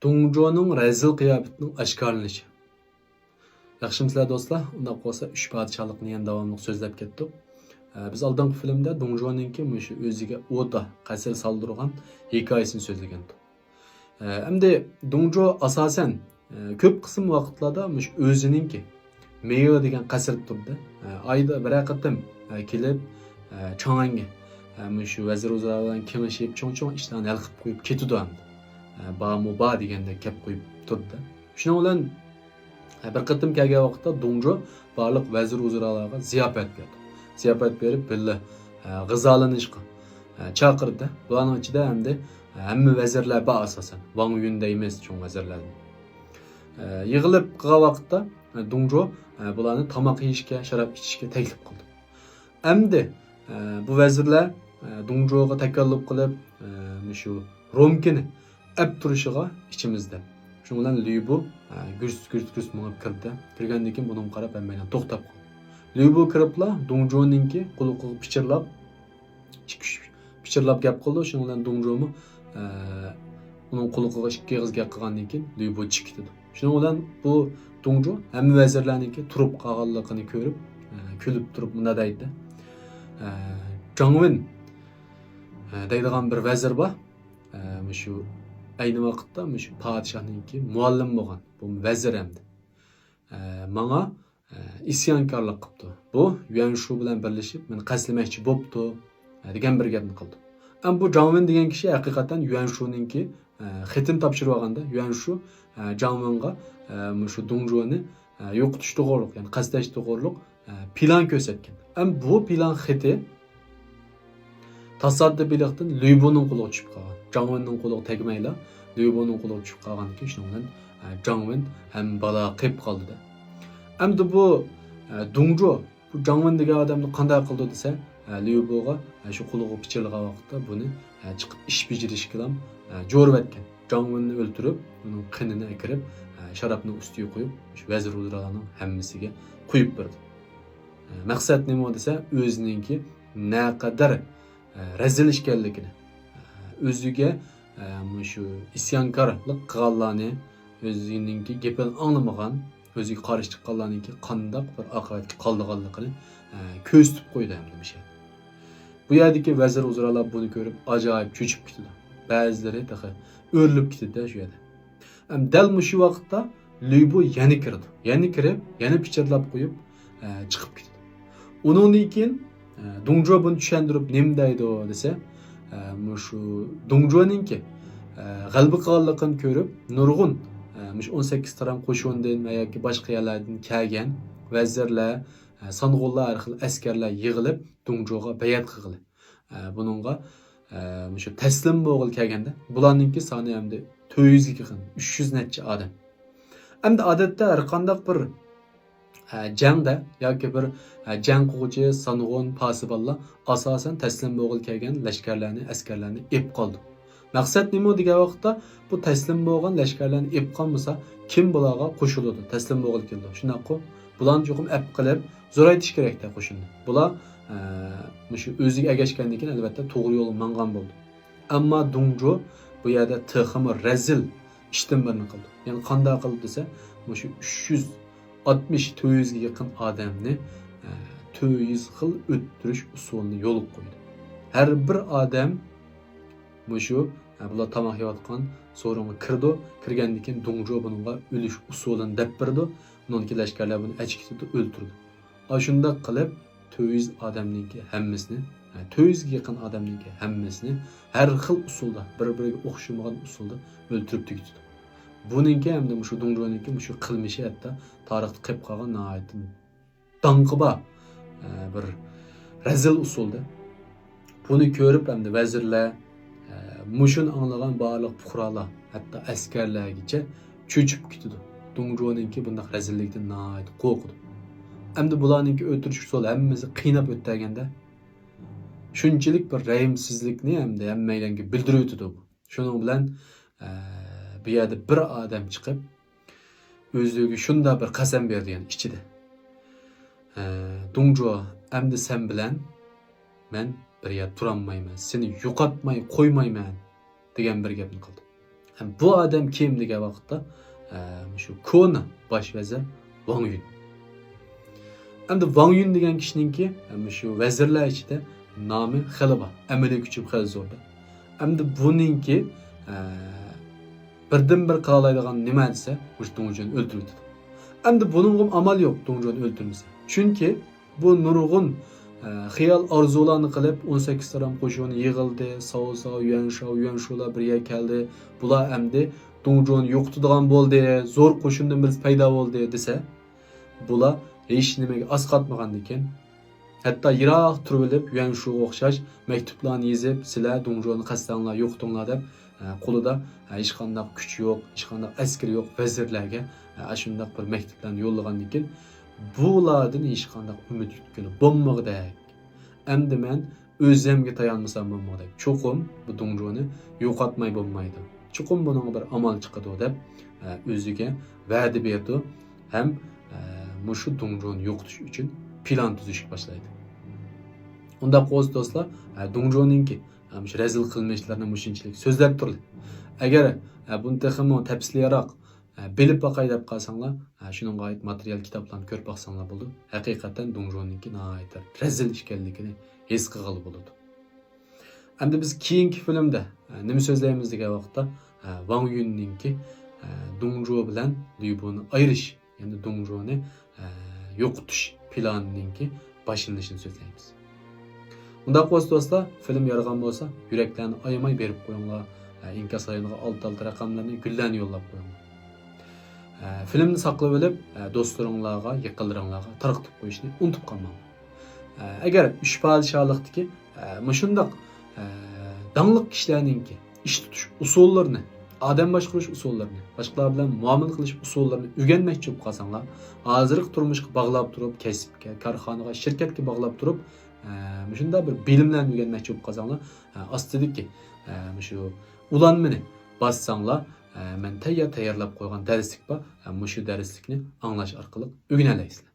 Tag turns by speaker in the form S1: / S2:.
S1: Dongjuo'nun rezil kıyafetinin aşkarlanışı. Yaxşımsızlar dostlar, undaq bolsa 3 padişahlıqni yana davamlıq sözləb ketdik. Biz aldığımız filmdə Dongjuo'nunki müş özüge oda qasr saldırğan hikayesini sözləgendik. Endi Dongjuo asasen köp qism vaqtlarda müş özününki Meyve degan qasr turdi. Ayda bir qatam kelib Chang'anga müş vazir uzra bilan kengashib cho'ng-cho'ng ishlarni hal qilib qo'yib ketdi. Ba deganda kep qo'yib turdi. Shuning bilan bir qatam kelgan vaqtda Dongjuo barliq vazir uzralarga ziyofat berdi. Ziyofat berib billa g'izolanishga chaqirdi. Bularning ichida hamma vazirlar bor asosan. Wang Yunday emas cho'ng vazirlar. Yig'ilib qilgan vaqtda Dongjuo bularni tamoq yeyishga, sharab ichishga taklif qildi. Endi bu vazirlar Dongjuo'ga takalluf qilib, shu romkini ap turishiga ichimizda. Shuning bilan Liu gurs minib kirdi. Kirgandan keyin buni qarab hammadan to'xtab qoldi. Liu kiribla Dongjuo'ninki quliqiga pichirlab gap qildi. Shuning bilan Dongjuo'mi uning quliqiga ikki og'iz gap qilgandan keyin Liu chiqdi. Shuning bilan bu Dongjuo hamma vazirlarniki turib qolganligini ko'rib, kulib turib bunda deydi. Zhang deydigan bir vazir bor. Shu ayni vaqtda shu podshohningki muallim bo'lgan. Bu vazir hamdi. Menga isyonkorlik qildi. Bu Yuanshu bilan birlashib meni qaslamoqchi bo'pti degan bir gapni qildi. Am bu Zhang degan kishi haqiqatan Yuanshuninki xetin topshirib olganda Yuanshu Zhangga shu Dongjuo'ni yo'qotish to'g'riliq, ya'ni qasdlash to'g'riliq plan ko'rsatgan. Am bu plan xeti tasadduqlikdan Liu'ning qo'liga tushib qolgan. Zhangning qo'liga tegmayla Liu'ning qo'liga tushib qolgan ekan. Shuning bilan Zhang ham balo qilib qoldi. Endi bu Dongjuo bu Zhang degan odamni qanday qildi desa, Liu'ga shu qo'liga pichirlagan vaqtda buni chiqib ish bajarish bilan jo'rib etgan. Zhangni o'ltirib, uning qinini akirib, sharobni ustiga qo'yib, shu vazir uzralarning hammasiga qo'yib berdi. Maqsad nima desa, o'zininki naqadar rezil ishkanligini, o'ziga shu isyonkorlik qilganlarni, o'zininki gapini anglamagan, o'ziga qarshi chiqqanlarniki qandoq bir oqibatga qoldiganligini ko'rsatib qo'ydi hamda bir şey. Bu yerdagi vazir uzralar buni ko'rib ajoyib cho'chib ketdi. Ba'zilari taqa o'rlib ketdi shu yerda. Dal shu vaqtda Liu yana kirdi. Yana kirib, yana pichirlab qo'yib chiqib ketdi. Undan keyin Dongjuo buni tushuntirib nima deydi desa, shu Dongjuo'ninki g'alaba qilganligini ko'rib, nurg'un 18 taram qo'shindan va yoki boshqa yerlardan kelgan vazirlar, sang'ullar, har xil askarlar yig'ilib Dongjuo'ga bayat qildi. Buningga shu taslim bo'lg'il kelganda, bularninki soni hamda 400 ga yaqin, 300 necha odam. Endi odatda har qanday bir jangda yoki bir jang qiluvchi sang'un pasiballar asosan taslim bo'lg'il kelgan lashkarlarni, askarlarni ep qoldi. Maqsad nima degan vaqtda bu taslim bo'lgan lashkarlarni ep qolmasa, kim bularga qo'shiladi? Taslim bo'lg'il keldi. Shunaqo bularni cho'qim ep qilib zo'raytish kerakda qo'shinni. Bular shu o'ziga agashgandan keyin albatta to'g'ri yo'l mangan bo'ldi. Ammo Dongjuo bu yerda tiximi rezil ishdan birini qildi. Ya'ni qanday qildi desa, shu 360-400 ga yaqin odamni 400 xil o'ttirish usulini yo'l qo'ydi. Har bir odam shu bular tamoq yeyotgan so'ringa kirdi. Kirgandan keyin Dongjuo bunga o'lish usulini deb berdi. Uningki lashkarlar buni achkitib o'ltirdi. Shunda qilib 400 odamninki hammasini, 400 ga yaqin odamninki hammasini har xil usulda, bir-biriga o'xshamagan usulda o'ltirib tugdi. Buningki hamda shu Dongjuo'ninki shu qilmishi hatto tarixda qolib qolgan nihoyatda danqiba bir rezil usulda. Buni ko'rib hamda vazirlar, mushun anglagan barliq fuqarolar, hatto askarlargacha cho'chib ketdi. Dongjuo'ninki bunday rezillikdan nihoyat qo'rqdi. Endi bularninki o'tirish usuli hammasi qiynab o'tganda shunchalik bir rahimsizlikni hamda hammalarga bildirib o'tdi bu. Shuning bilan bu yerda bir odam chiqib o'ziga shunda bir qasam berdi yani ichida. Dongjuo, endi sen bilan men bir yer turolmayman, seni yo'qotmay qo'ymayman degan bir gapni qildi. Bu adam kim degan vaqtda shu Kona bosh vazir Wang Yun. Endi Wang Yun degan kishiningki shu vazirlar ichida nomi xili bor, amaliy kuchi xili zo'r. Endi buningki birdan bir qila oladigan nima desa, o'sha Dongjoni o'ldirdi. Endi buning ham amal yo'q Dongjoni o'ldirmasa. Chunki bu nurg'un xiyol orzularni qilib 18 taram qo'shin yig'ildi, Sao Yuanshular birga keldi. Bular endi Dongjoni yo'qotadigan bo'ldi, zo'r qo'shindan birisi paydo bo'ldi desa, bular hech nimaga asqatmagandan keyin hatto yiroq turib olib Yuanshuga o'xshash maktublarni yozib, sizlar Dongjoni qasdanglar yo'qotinglar deb qo'lida hech qanday kuch yo'q, hech qanday askar yo'q vazirlarga shunday bir maktublarni yo'llagandan keyin bulardan hech qanday umid yutkani bo'lmag'dak. Endi men o'zimga tayanmasam bo'lmag'dak. Cho'qim bu Dongjoni yo'qotmay bo'lmaydi. Cho'qim buning bir amal chiqadi deb o'ziga va'da berdi. Ham shu Dongjoni yo'qotish uchun plan tuzishga boshlaydi. Unda qo'z do'stlar, Dongjonininki shu razil qilmishlarini mushinchilik so'zlab turdi. Agar buni texmo tafsilroq bilib boqay deb qolsanglar, shuningga oid material kitoblarni ko'rib boqsanglar bo'ldi. Haqiqatan Dongjonininki nihoyatda razil ekanligini his qilg'ili bo'ladi. Endi biz keyingi filmda nima so'zlaymiz degan vaqtda Wang Yunninki Dongjo bilan Lüboni ayirish, ya'ni Dongjoni yo'qotish planininki boshlanishini so'zlaymiz. Unda qo'z do'stlar, film yaragan bo'lsa, yuraklarni ayamay berib qo'yinglar. İnkas ayoniga alt raqamlarni gullarni yo'llab qo'yinglar. Filmni saqlab olib, do'stlaringizga, yaqinlaringizga tarqatib qo'yishni unutib qolmang. Agar uch podshohlikdagi shundoq dangliq kishilarningki ish tutish usullarini, odam boshqarish usullarini, boshqalar bilan muomala qilish usullarini o'rganmoqchi bo'lib qolsanglar, hozirgi turmushga bog'lab turib, kasbga, korxonaga, shirkatga bog'lab turib, shunday bir bilimlarni o'rganmoqchi bo'lib qolsanglar, ostidagi shu ulanmani bossanglar, men tayyorlab qo'ygan darslik bor. Shu darslikni anglash orqali o'rganalaysizlar.